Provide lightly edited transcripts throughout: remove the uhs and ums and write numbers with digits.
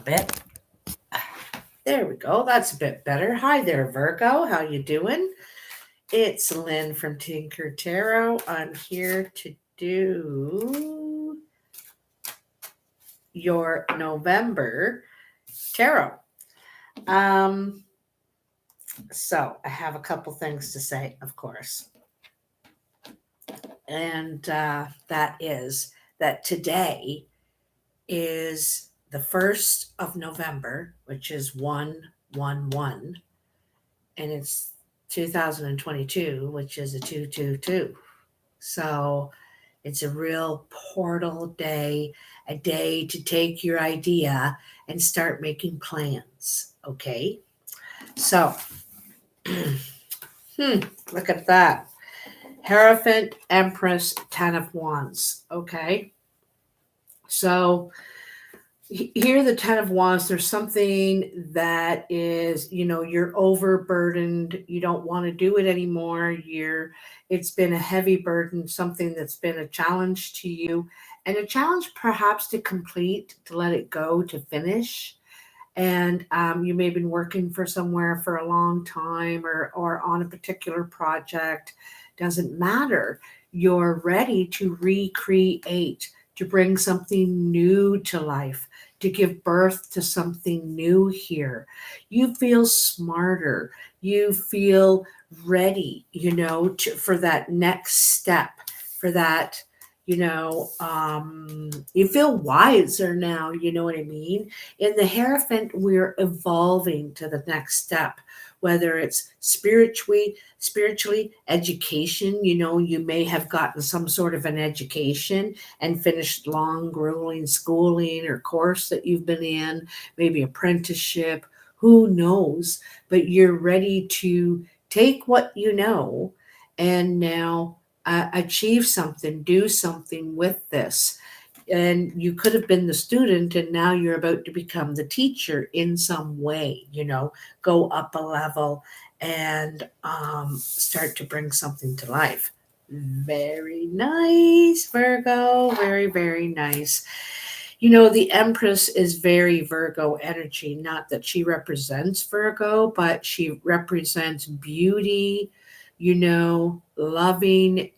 bit. There we go. That's a bit better. Hi there, Virgo. How you doing? It's Lynn from Tinker Tarot. I'm here to do your November tarot. So I have a couple things to say, of course. And that is that today is the 1st of November, which is 111, and it's 2022, which is a 222. So it's a real portal day, a day to take your idea and start making plans. Okay. So, look at that. Hierophant, Empress, 10 of Wands. Okay. So here, the 10 of Wands, there's something that is, you're overburdened. You don't want to do it anymore. It's been a heavy burden, something that's been a challenge to you, and a challenge perhaps to complete, to let it go, to finish. And you may have been working for somewhere for a long time or on a particular project. Doesn't matter. You're ready to recreate, to bring something new to life, to give birth to something new here. You feel smarter. You feel ready, for that next step, for that, you feel wiser now, you know what I mean? In the Hierophant, we're evolving to the next step, whether it's spiritually, education, you may have gotten some sort of an education and finished long, grueling schooling or course that you've been in, maybe apprenticeship, who knows, but you're ready to take what you know and now achieve something, do something with this. And you could have been the student and now you're about to become the teacher in some way, go up a level and start to bring something to life. Very nice, Virgo. Very, very nice. The Empress is very Virgo energy. Not that she represents Virgo, but she represents beauty, loving,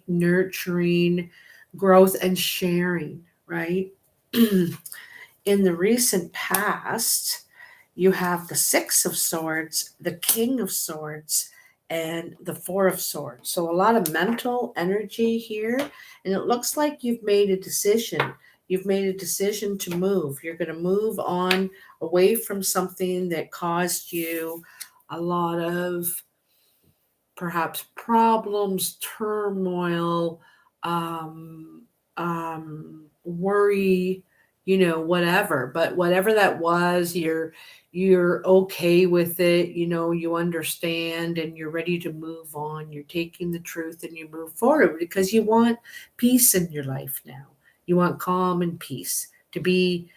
nurturing, growth, and sharing, right? In the recent past, you have the Six of Swords, the King of Swords, and the Four of Swords. So a lot of mental energy here. And it looks like you've made a decision. You've made a decision to move. You're going to move on away from something that caused you a lot of perhaps problems, turmoil, worry, whatever. But whatever that was, you're okay with it. You understand and you're ready to move on. You're taking the truth and you move forward because you want peace in your life now. You want calm and peace, to be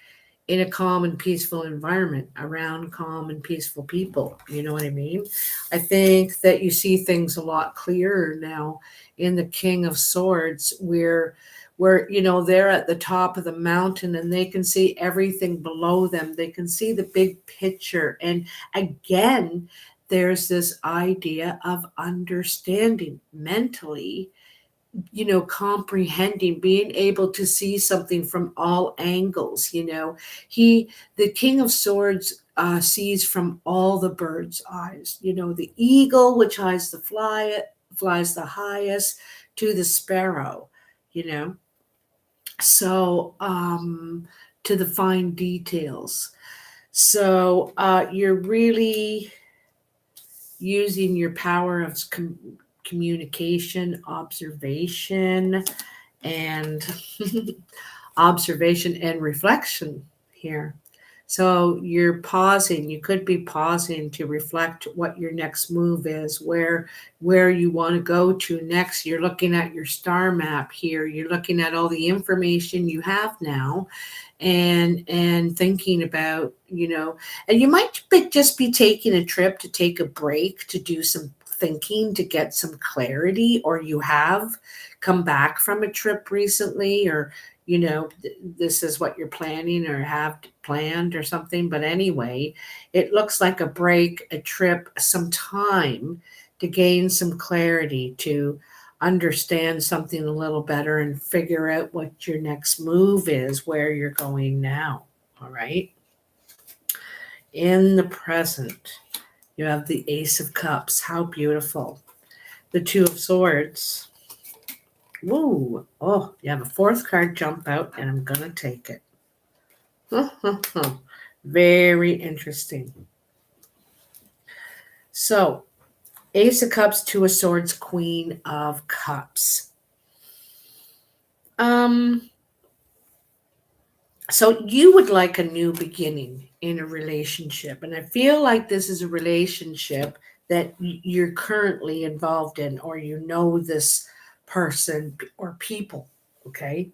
in a calm and peaceful environment around calm and peaceful people. You know what I mean? I think that you see things a lot clearer now in the King of Swords, where they're at the top of the mountain and they can see everything below them. They can see the big picture. And again, there's this idea of understanding mentally, comprehending, being able to see something from all angles. The King of Swords sees from all the bird's eyes, the eagle, which flies the highest, to the sparrow, so to the fine details. So you're really using your power of communication, observation, and observation and reflection here. So you're pausing. You could be pausing to reflect what your next move is, where you want to go to next. You're looking at your star map here. You're looking at all the information you have now and thinking about, and you might just be taking a trip to take a break, to do some thinking, to get some clarity, or you have come back from a trip recently, or this is what you're planning or have planned or something. But anyway, it looks like a break, a trip, some time to gain some clarity, to understand something a little better and figure out what your next move is, where you're going now. All right. In the present, you have the Ace of Cups. How beautiful. The Two of Swords. Woo. Oh, you have a fourth card jump out, and I'm going to take it. Very interesting. So, Ace of Cups, Two of Swords, Queen of Cups. So you would like a new beginning in a relationship. And I feel like this is a relationship that you're currently involved in, or you know this person or people, okay?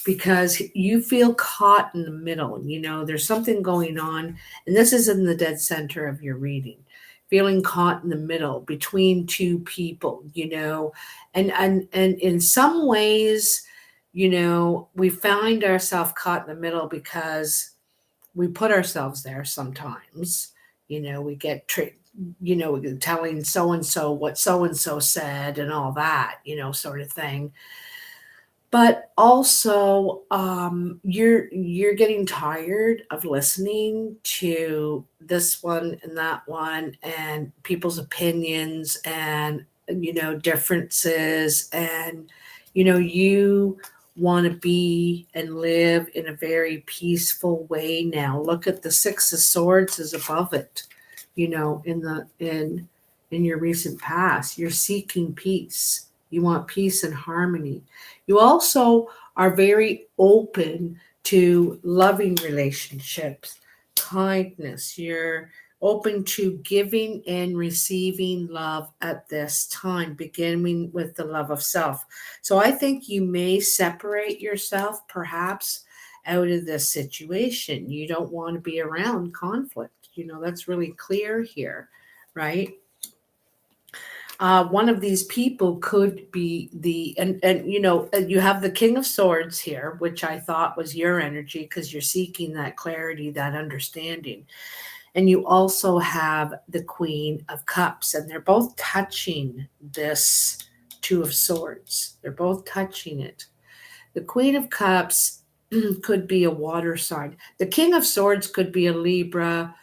Because you feel caught in the middle. You know, there's something going on, and this is in the dead center of your reading. Feeling caught in the middle between two people, you know, and in some ways, you know, we find ourselves caught in the middle because we put ourselves there sometimes. You know, we get you know, telling so and so what so and so said and all that, you know, sort of thing. But also, you're getting tired of listening to this one and that one and people's opinions and, you know, differences, and you know, you want to be and live in a very peaceful way now. Look at the Six of Swords is above it. You know, in your recent past, you're seeking peace. You want peace and harmony. You also are very open to loving relationships, kindness. You're open to giving and receiving love at this time, beginning with the love of self. So I think you may separate yourself perhaps out of this situation. You don't want to be around conflict. You know, that's really clear here, right? One of these people could be and you know, you have the King of Swords here, which I thought was your energy because you're seeking that clarity, that understanding. And you also have the Queen of Cups, and they're both touching this Two of Swords. They're both touching it. The Queen of Cups could be a water sign. The King of Swords could be a Libra,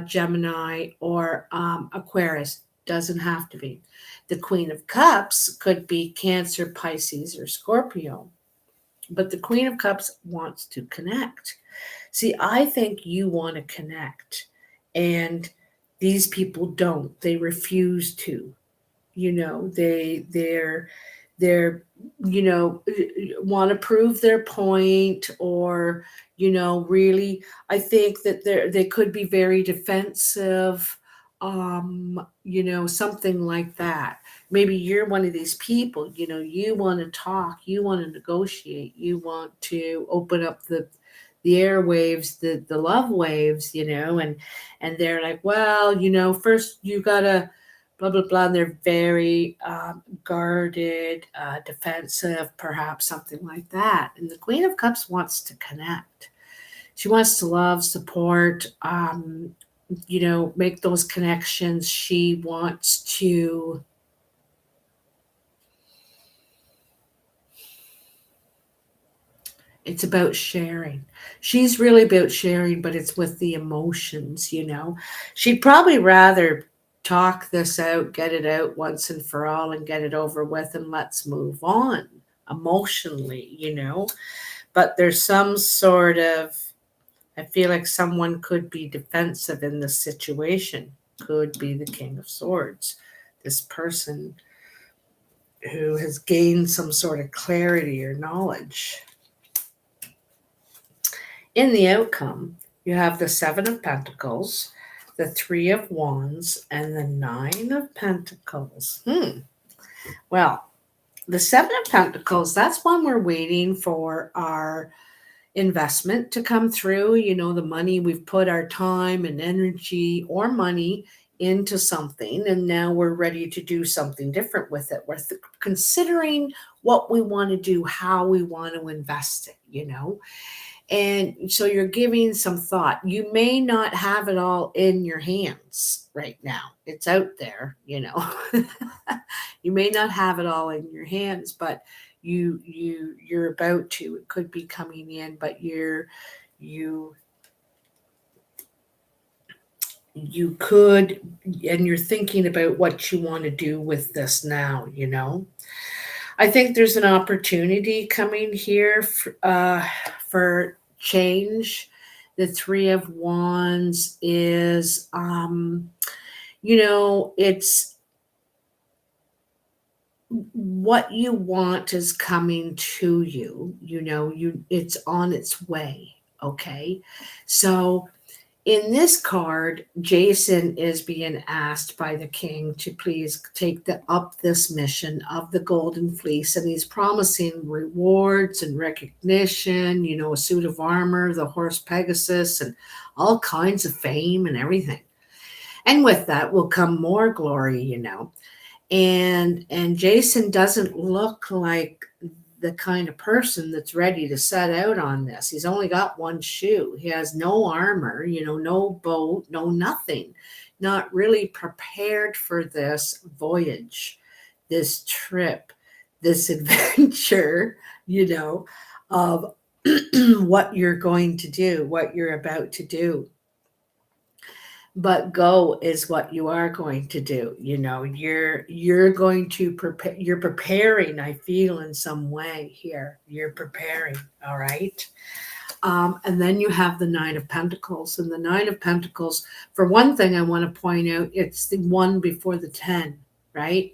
Gemini, or Aquarius. Doesn't have to be. The Queen of Cups could be Cancer, Pisces, or Scorpio. But the Queen of Cups wants to connect. See, I think you want to connect, and these people don't. They refuse to. You know, they're you know, want to prove their point, or you know, really, I think that they could be very defensive, you know, something like that. Maybe you're one of these people, you know, you want to talk, you want to negotiate, you want to open up the airwaves, the love waves, you know, and they're like, well, you know, first you gotta blah blah blah, and they're very guarded, defensive, perhaps something like that. And the Queen of Cups wants to connect. She wants to love, support, you know, make those connections. She wants to it's about sharing. She's really about sharing, but it's with the emotions, you know. She'd probably rather talk this out, get it out once and for all, and get it over with, and let's move on emotionally, you know. But there's some sort of, I feel like someone could be defensive in this situation, could be the King of Swords. This person who has gained some sort of clarity or knowledge. In the outcome, you have the Seven of Pentacles, the Three of Wands, and the Nine of Pentacles. Well, the Seven of Pentacles, that's when we're waiting for our investment to come through. You know, the money we've put our time and energy or money into something, and now we're ready to do something different with it. We're considering what we want to do, how we want to invest it, you know. And so you're giving some thought. You may not have it all in your hands right now. It's out there, you know. You may not have it all in your hands, but you're about to. It could be coming in, but you you could, and you're thinking about what you want to do with this now, you know. I think there's an opportunity coming here for change. The Three of Wands is, you know, it's what you want is coming to you. You know, it's on its way. Okay, so in this card, Jason is being asked by the king to please take up this mission of the Golden Fleece, and he's promising rewards and recognition, you know, a suit of armor, the horse Pegasus, and all kinds of fame and everything. And with that will come more glory, you know. And Jason doesn't look like the kind of person that's ready to set out on this. He's only got one shoe. He has no armor, you know, no boat, no nothing. Not really prepared for this voyage, this trip, this adventure, you know, of what you're going to do, what you're about to do. But go is what you are going to do. You know, you're going to prepare. You're preparing, I feel, in some way here. You're preparing. All right. And then you have the Nine of Pentacles. And the Nine of Pentacles, for one thing, I want to point out, it's the one before the 10, right?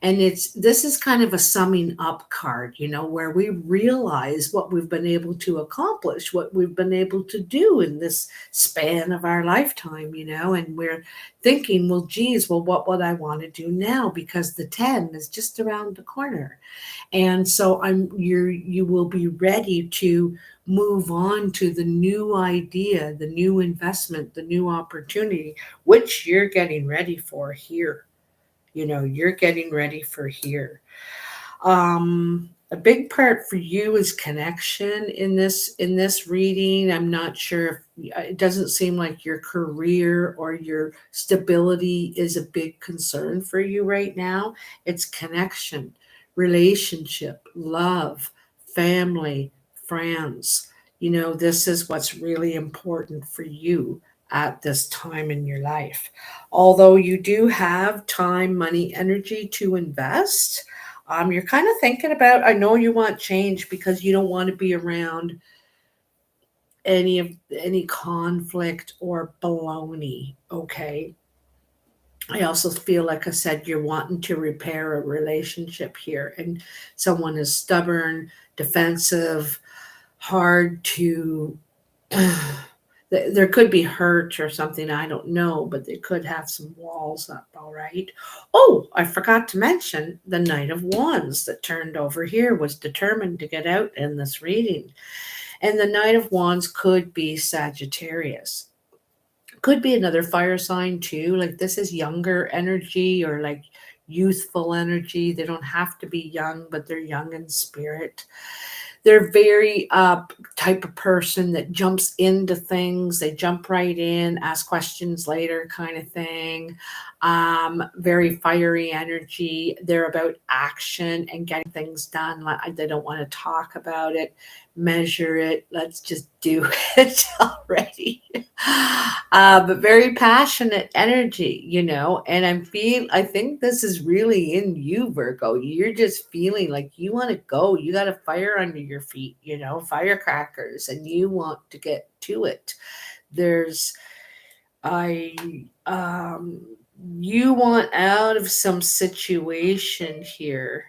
And this is kind of a summing up card, you know, where we realize what we've been able to accomplish, what we've been able to do in this span of our lifetime, you know, and we're thinking, well, geez, well, what would I want to do now? Because the 10 is just around the corner. And so you will be ready to move on to the new idea, the new investment, the new opportunity, which you're getting ready for here. You know, you're getting ready for here. A big part for you is connection in this reading. I'm not sure if it doesn't seem like your career or your stability is a big concern for you right now. It's connection, relationship, love, family, friends. You know, this is what's really important for you at this time in your life. Although you do have time, money, energy to invest, you're kind of thinking about, I know you want change because you don't want to be around any conflict or baloney, okay? I also feel like I said you're wanting to repair a relationship here, and someone is stubborn, defensive, hard to there could be hurt or something, I don't know, but they could have some walls up, all right? Oh, I forgot to mention the Knight of Wands that turned over here was determined to get out in this reading. And the Knight of Wands could be Sagittarius. Could be another fire sign too. Like this is younger energy or like youthful energy. They don't have to be young, but they're young in spirit. They're very type of person that jumps into things. They jump right in, ask questions later kind of thing. Very fiery energy. They're about action and getting things done. They don't want to talk about it, measure it. Let's just do it already. But very passionate energy, you know, and I think this is really in you, Virgo. You're just feeling like you want to go. You got a fire under your feet, you know, firecrackers, and you want to get to it. There's, you want out of some situation here.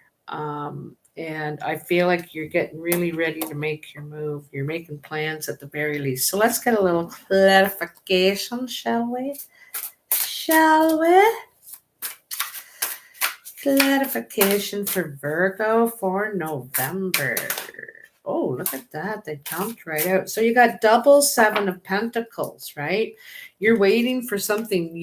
And I feel like you're getting really ready to make your move. You're making plans at the very least. So let's get a little clarification, shall we? Shall we? Clarification for Virgo for November. Oh, look at that. They jumped right out. So you got double 7 of Pentacles, right? You're waiting for something.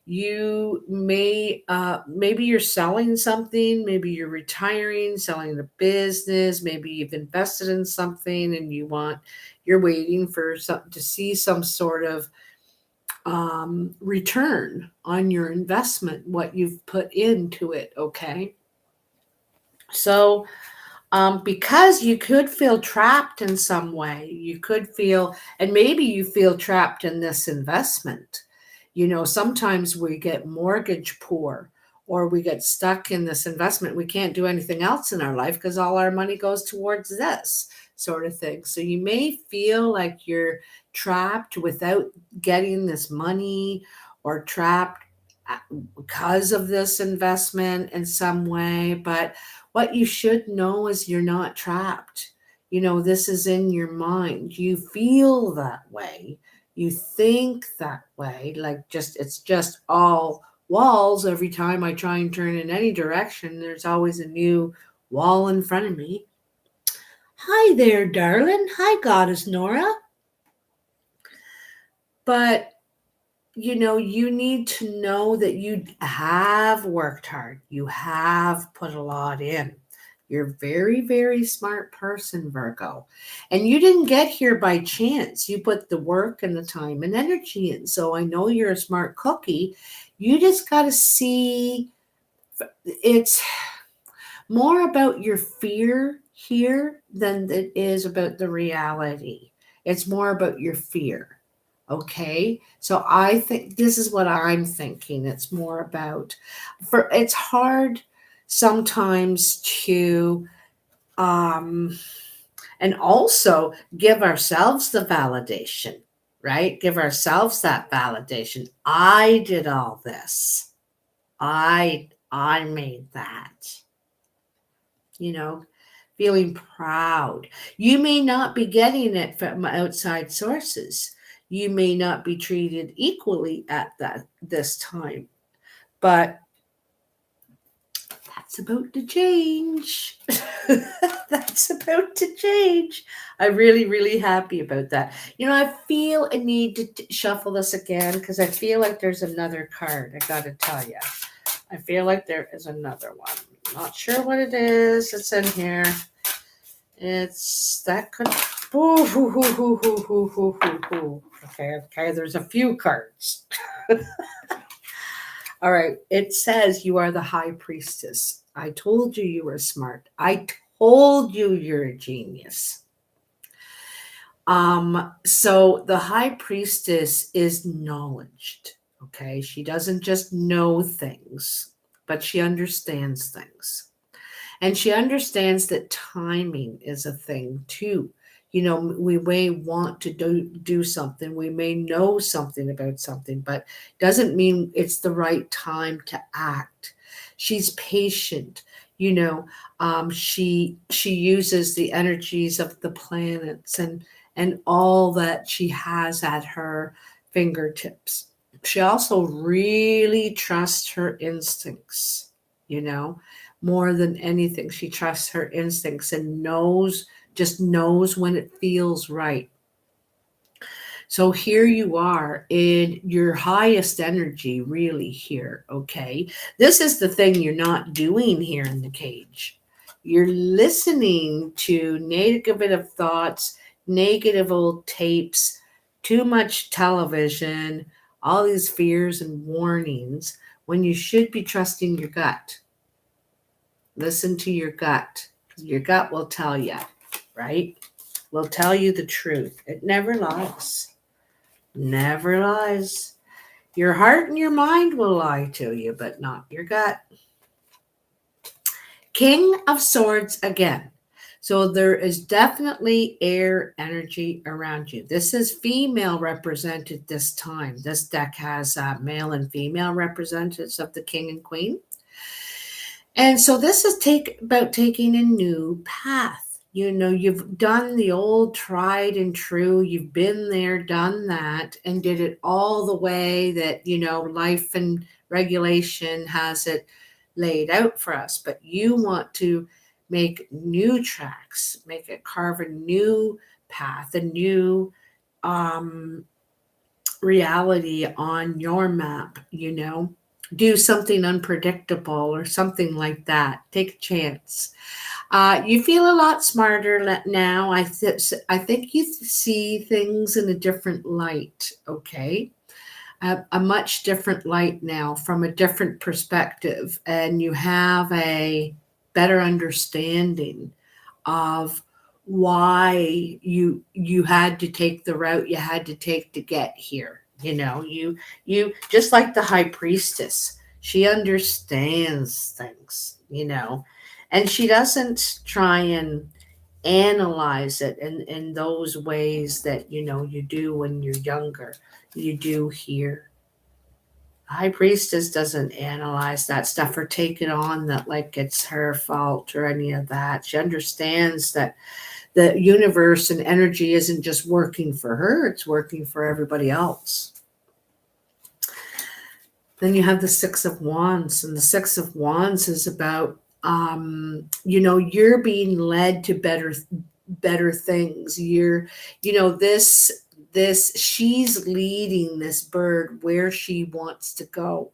You may, maybe you're selling something, maybe you're retiring, selling a business, maybe you've invested in something and you're waiting for to see some sort of return on your investment, what you've put into it. Okay. So, because you could feel trapped in some way, you could feel, and maybe you feel trapped in this investment. Sometimes we get mortgage poor or we get stuck in this investment. We can't do anything else in our life because all our money goes towards this sort of thing. So you may feel like you're trapped without getting this money, or trapped because of this investment in some way. But what you should know is you're not trapped. This is in your mind. You feel that way. You think that way. It's just all walls. Every time I try and turn in any direction, there's always a new wall in front of me. Hi there, darling. Hi, Goddess Nora. But you need to know that you have worked hard. You have put a lot in. You're a very, very smart person, Virgo. And you didn't get here by chance. You put the work and the time and energy in. So I know you're a smart cookie. You just got to see, it's more about your fear here than it is about the reality. It's more about your fear. Okay. So I think this is what I'm thinking. It's more about, it's hard sometimes to, and also give ourselves the validation, right? Give ourselves that validation. I did all this. I made that. Feeling proud. You may not be getting it from outside sources. You may not be treated equally at this time, but that's about to change. That's about to change. I'm really, really happy about that. I feel a need to shuffle this again because I feel like there's another card. I got to tell you. I feel like there is another one. Not sure what it is. It's in here. It's that could. Okay. There's a few cards. All right. It says you are the high priestess. I told you were smart. I told you you're a genius. So the high priestess is knowledge. Okay. She doesn't just know things, but she understands things. And she understands that timing is a thing too. We may want to do something. We may know something about something, but doesn't mean it's the right time to act. She's patient. She uses the energies of the planets and all that she has at her fingertips. She also really trusts her instincts, more than anything. She trusts her instincts and just knows when it feels right. So here you are in your highest energy, really here. Okay. This is the thing you're not doing here in the cage. You're listening to negative thoughts, negative old tapes, too much television, all these fears and warnings when you should be trusting your gut. Listen to your gut. Your gut will tell you, right? Will tell you the truth. It never lies. Never lies. Your heart and your mind will lie to you, but not your gut. King of Swords again. So there is definitely air energy around you. This is female represented this time. This deck has male and female representatives of the king and queen. And so this is about taking a new path. You've done the old tried and true. You've been there, done that, and did it all the way that, life and regulation has it laid out for us. But you want to make new tracks, carve a new path, a new reality on your map, do something unpredictable or something like that. Take a chance. You feel a lot smarter now. I think you see things in a different light, okay? A much different light now from a different perspective, and you have a better understanding of why you had to take the route you had to take to get here. You just like the high priestess, she understands things, and she doesn't try and analyze it in those ways that you do when you're younger. You do here. High priestess doesn't analyze that stuff or take it on that like it's her fault or any of that. She understands that the universe and energy isn't just working for her, it's working for everybody else. Then you have the Six of Wands, and the Six of Wands is about you're being led to better things. This she's leading this bird where she wants to go.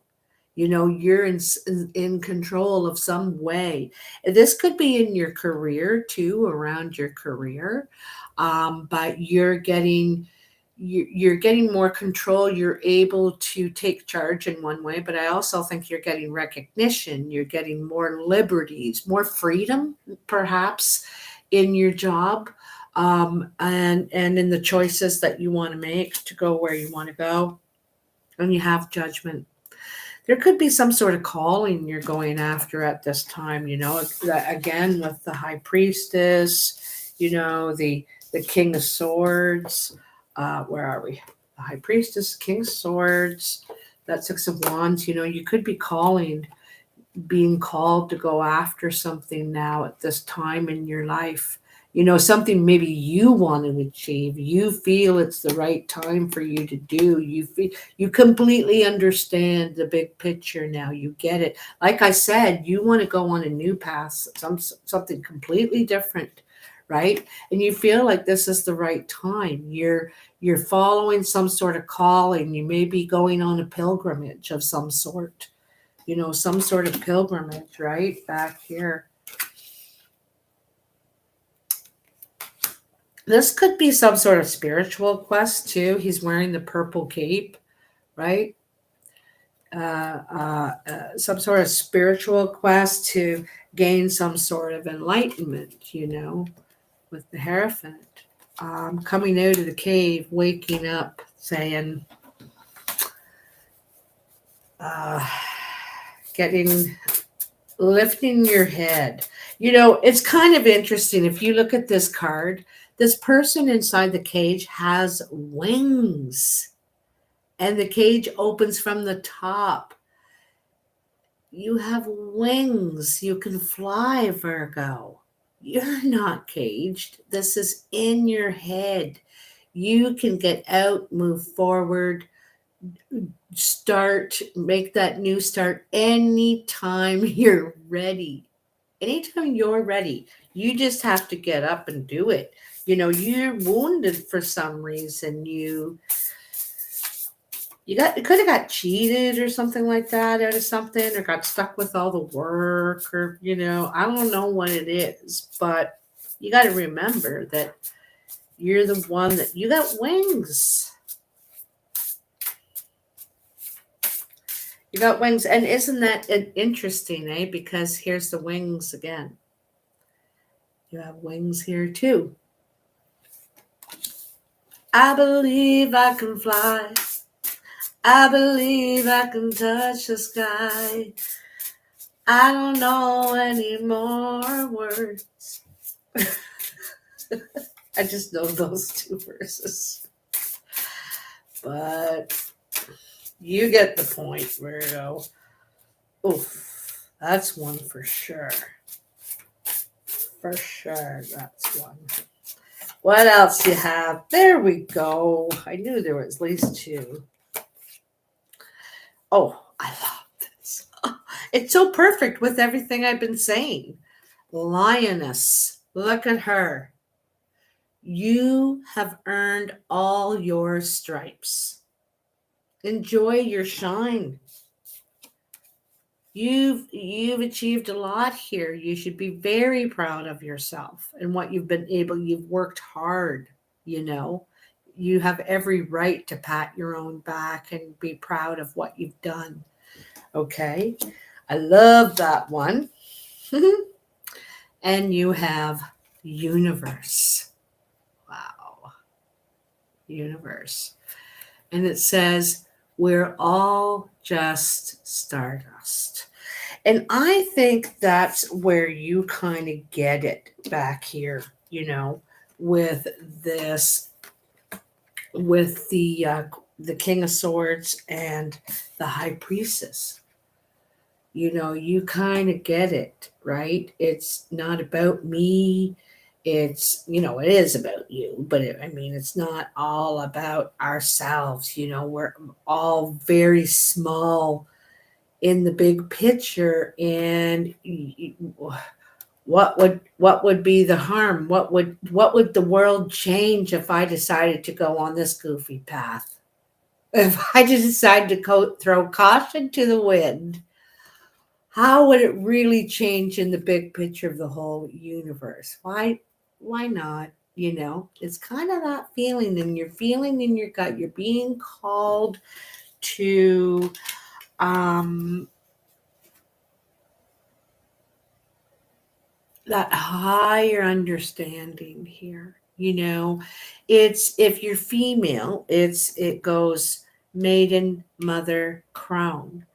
You're in control of some way. This could be in your career too, around your career, but you're getting more control. You're able to take charge in one way, but I also think you're getting recognition. You're getting more liberties, more freedom, perhaps, in your job, and in the choices that you want to make to go where you want to go. And you have judgment. There could be some sort of calling you're going after at this time, again with the high priestess, the king of swords. Where are we? The high priestess, king of swords, that Six of Wands. You could be being called to go after something now at this time in your life. Something maybe you want to achieve. You feel it's the right time for you to do. You completely understand the big picture now. You get it. Like I said, you want to go on a new path, something completely different, right? And you feel like this is the right time. You're following some sort of calling. You may be going on a pilgrimage of some sort. Some sort of pilgrimage, right? Back here. This could be some sort of spiritual quest too. He's wearing the purple cape, right? Some sort of spiritual quest to gain some sort of enlightenment, with the Hierophant. Coming out of the cave, waking up, saying, lifting your head. It's kind of interesting. If you look at this card, this person inside the cage has wings, and the cage opens from the top. You have wings. You can fly, Virgo. You're not caged. This is in your head. You can get out, move forward, make that new start anytime you're ready. Anytime you're ready, you just have to get up and do it. You're wounded for some reason. You could have got cheated or something like that out of something, or got stuck with all the work, or I don't know what it is, but you got to remember that you're the one that you got wings. You got wings, and isn't that interesting, eh? Because here's the wings again. You have wings here too. I believe I can fly. I believe I can touch the sky. I don't know any more words. I just know those two verses. But you get the point, Virgo. Oof, that's one for sure. For sure, that's one. What else you have? There we go. I knew there was at least two. Oh, I love this. It's so perfect with everything I've been saying. Lioness. Look at her. You have earned all your stripes. Enjoy your shine. You've achieved a lot here. You should be very proud of yourself and what you've been able. You've worked hard, you know. You have every right to pat your own back and be proud of what you've done. Okay? I love that one. And you have universe. Wow. Universe. And it says, we're all just stardust. And I think that's where you kind of get it back here, with this, with the King of Swords and the High Priestess. You kind of get it, right? It's not about me. It is about you, but it's not all about ourselves. We're all very small in the big picture, and what would be the harm? What would the world change if I decided to go on this goofy path? If I just decided to throw caution to the wind, how would it really change in the big picture of the whole universe? Why not? It's kind of that feeling, and you're feeling in your gut. You're being called to that higher understanding here. It's, if you're female, it goes maiden, mother, crown.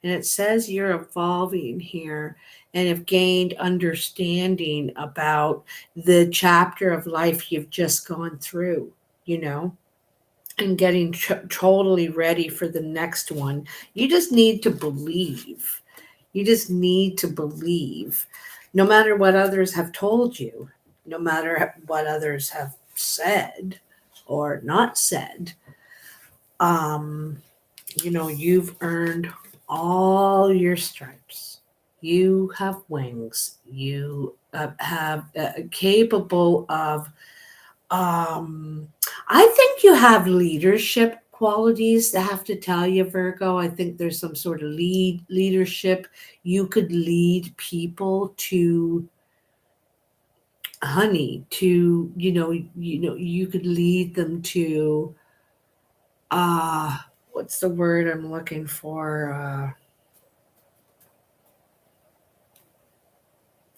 And it says you're evolving here and have gained understanding about the chapter of life you've just gone through, and getting totally ready for the next one. You just need to believe. You just need to believe, no matter what others have told you, no matter what others have said or not said. You've earned all your stripes. You have wings. You have capable of. I think you have leadership qualities. I have to tell you, Virgo. I think there's some sort of leadership. You could lead people to honey. You could lead them to. What's the word I'm looking for?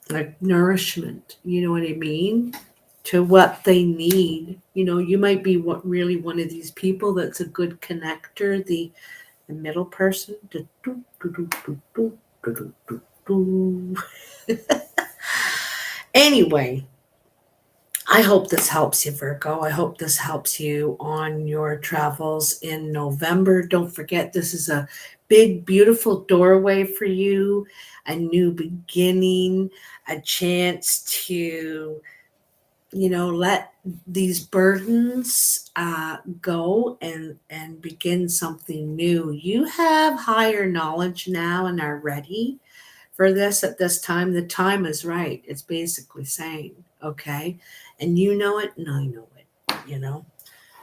Like nourishment. You know what I mean? To what they need. You might be really one of these people that's a good connector, the middle person. Anyway, I hope this helps you, Virgo. I hope this helps you on your travels in November. Don't forget, this is a big, beautiful doorway for you, a new beginning, a chance to, let these burdens go and begin something new. You have higher knowledge now and are ready for this at this time. The time is right. It's basically saying, okay, and you know it, and I know it.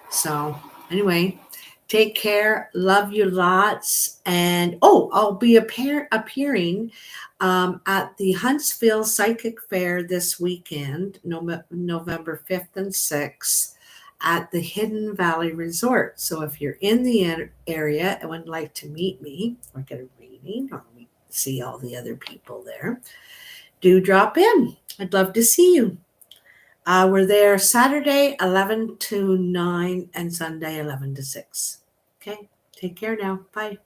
So anyway, take care. Love you lots. And I'll be appearing at the Huntsville Psychic Fair this weekend, November 5th and 6th, at the Hidden Valley Resort. So if you're in the area and would like to meet me or get a reading or see all the other people there, do drop in. I'd love to see you. We're there Saturday 11 to 9 and Sunday 11 to 6. Okay, take care now. Bye.